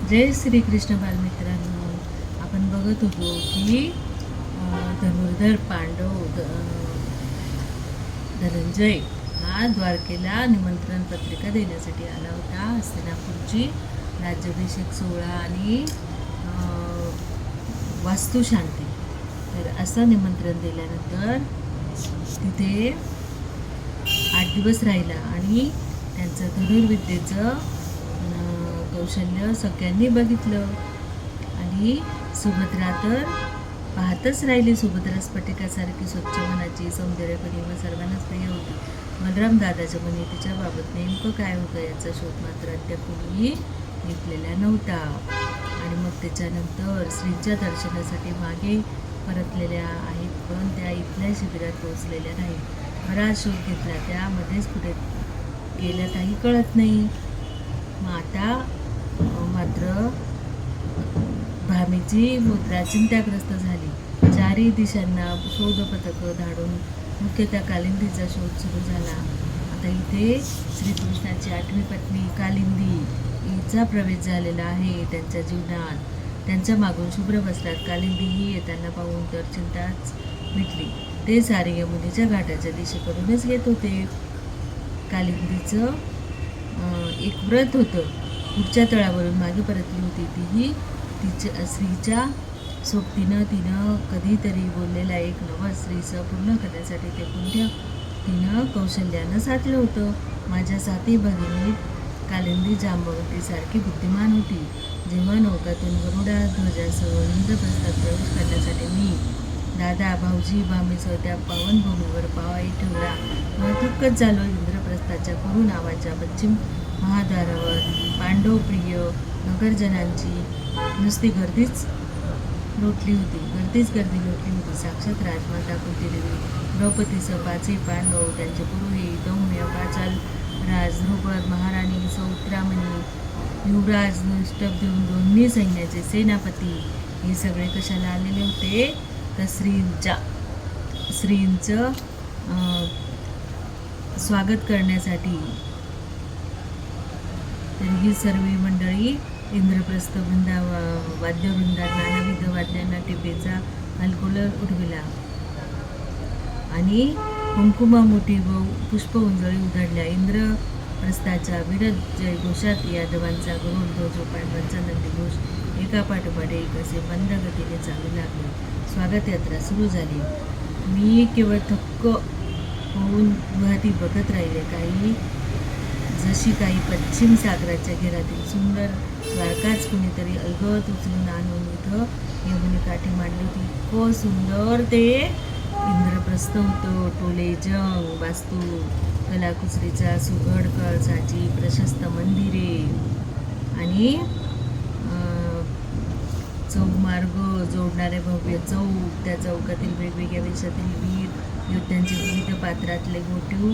जय श्री कृष्ण बालमित्रांनो. आपण बघत होतो की धनुर्धर धनंजय हा द्वारकेला निमंत्रण पत्रिका देण्यासाठी आला होता. हस्तिनापूरची राज्याभिषेक सोहळा आणि वास्तुशांती. तर असं निमंत्रण दिल्यानंतर तिथे 8 दिवस राहिला आणि त्यांचं धनुर्विद्येचं कौशल्य सगळ्यांनी बघितलं. आणि सुभद्रा तर पाहतच राहिली. सुभद्रा स्फटिकासारखी स्वच्छ मनाची, सौंदर्यपणी व सर्वांनाच प्रिय होती. बलराम दादाच्या मनी तिच्याबाबत नेमकं काय होतं याचा शोध मात्र अद्याप कोणीही घेतलेला नव्हता. आणि मग त्याच्यानंतर श्रींच्या दर्शनासाठी मागे परतलेल्या आहेत, पण त्या इथल्या शिबिरात पोहोचलेल्या नाहीत. बराच शोध घेतला, त्यामध्येच कुठे गेल्या काही कळत नाही. मग आता मात्र भामीची मुद्रा चिंताग्रस्त झाली. चारही दिशांना शोध पथकं धाडून मुख्यतः कालिंदीचा शोध सुरू झाला. आता इथे श्रीकृष्णाची 8वी पत्नी कालिंदी हिचा प्रवेश झालेला आहे त्यांच्या जीवनात. त्यांच्या मागून शुभ्र वस्त्रात कालिंदीही येताना पाहून तर चिंताच मिटली. ते सारे यमुनेच्या घाटाच्या दिशेकडूनच येत होते. कालिंदीचं एक व्रत होतं. पुढच्या तळावरून मागे परतली होती. तीही स्त्रीच्या सोबतीनं तिनं कधीतरी बोललेला एक नवस स्त्रीचं पूर्ण करण्यासाठी ते पुण्य तिनं कौशल्यानं साधलं होतं. माझ्या साथी भगिनीत कालिंदी जांबवतीसारखी बुद्धिमान होती. जेव्हा नौकातून गरुडा ध्वजासह इंद्रप्रस्थात प्रवेश करण्यासाठी मी दादा, भाऊजी, भामीसह त्या पावनभूमीवर पाय ठेवला तेव्हा थक्कच झालो. इंद्रप्रस्थाच्या करू नावाच्या पश्चिम महाद्वारावर पांडवप्रिय नगरजनांची नुसती गर्दीच लोटली होती. साक्षात राजमाता कुंतीदेवी, द्रौपदीसह 5ही पांडव, त्यांचे पुरोहित दौम्य, पाचाल राज, ध्रुपद, महाराणी सौत्रामणी, युवराज नष्टभ्यूम, दोन्ही सैन्याचे सेनापती हे सगळे कशाला आलेले होते तर श्रींचं स्वागत करण्यासाठी. तर ही सर्व मंडळी इंद्रप्रस्थ वाद्यवृंदात नानाविध वाद्यांना टिपेचा अल्कोल उडविला आणि कुंकुमामुठी व पुष्पउंजळी उधळल्या. इंद्रप्रस्थाच्या विरत जयघोषात यादवांचा गरुडध्वज व पांडवांचा नंदीघोष एकापाठोपाठ एक असे मंद गतीने चालू लागले. स्वागत यात्रा सुरू झाली. मी केवळ थक्क होऊन गुहाती बघत राहिले. जशी काही पश्चिम सागराच्या घेरातील सुंदर द्वारकाच कुणीतरी अलगद उचलून आणून इथं यमुनेकाठी मांडली होती. इतकं सुंदर ते इंद्रप्रस्थ होतं. टोले जंग, वास्तू, कलाकुसरीचा सुघड कळसाची प्रशस्त मंदिरे आणि चौमार्ग जोडणारे भव्य चौक, त्या चौकातील वेगवेगळ्या वेशातील वीर योद्ध्यांचे विविध पात्रातले गोटीव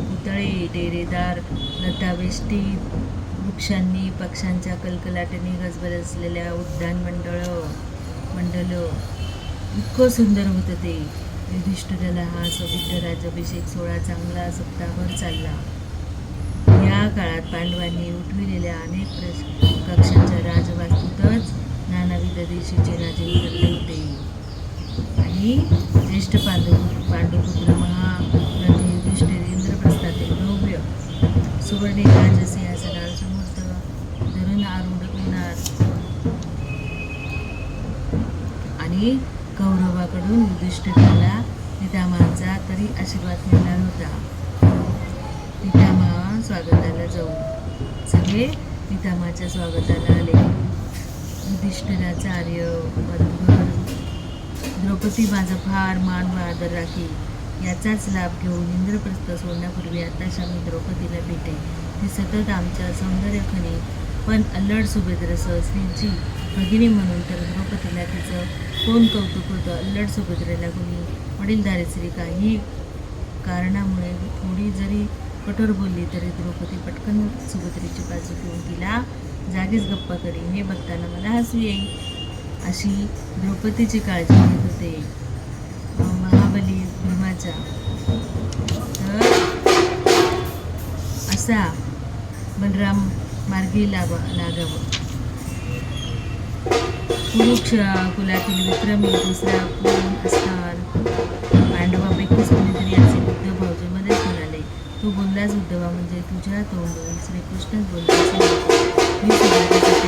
पुतळे, डेरेदार लतावेष्टीत वृक्षांनी, पक्ष्यांच्या कलकलाटाने गजबजलेल्या उद्यान मंडल इतकं सुंदर होतं ते. युधिष्ठिराला हा पवित्र राज्याभिषेक सोहळा चांगला सप्ताहभर चालला. या काळात पांडवांनी उठविलेल्या अनेक कक्षांच्या राजवास्तूतच नानाविध देशीचे राजे उतरले होते. आणि ज्येष्ठ पांडुपुत्र महारथी युधिष्ठिर इंद्रप्रस्थातील भव्य सुवर्णी राजसिंहासनावर समर्थ धरून आरूढ होणार. आणि कौरवाकडून युधिष्ठिराला पितामहाचा तरी आशीर्वाद मिळणार होता. पितामहा स्वागताला जाऊ. सगळे पितामहाच्या स्वागताला आले. युधिष्ठिराचा आर्य बंधुघर द्रौपदी माझा फार मान व आदर राखी. याचाच लाभ घेऊन इंद्रप्रस्थ सोडण्यापूर्वी आताशा मी द्रौपदीला भेटे. ती सतत आमच्या सौंदर्यखनी पण अल्लड सुभद्रेसह श्रींची भगिनी म्हणून तर द्रौपदीला तिचं कोण कौतुक होतं. अल्लड सुभद्रेला कोणी वडीलधारी स्त्री काही कारणामुळे थोडी जरी कठोर बोलली तरी द्रौपदी पटकन सुभद्रेची बाजू घेऊन तिला जागीच गप्प करी. हे बघताना मला हसू येईल अशी द्रौपदीची काळजी घेत होते महाबली भीमाचा. तर असा बलराम मार्गी लागावं पुरुष कुलातील विक्रमी दुसरा कोण असणार? पांडवापैकीच कोणीतरी असे बुद्ध भाऊजीमध्येच म्हणाले. तू बोललास उद्धवा, म्हणजे तुझ्या तोंडून श्रीकृष्णच बोलला असे नाही. मी सुद्धा त्यासाठी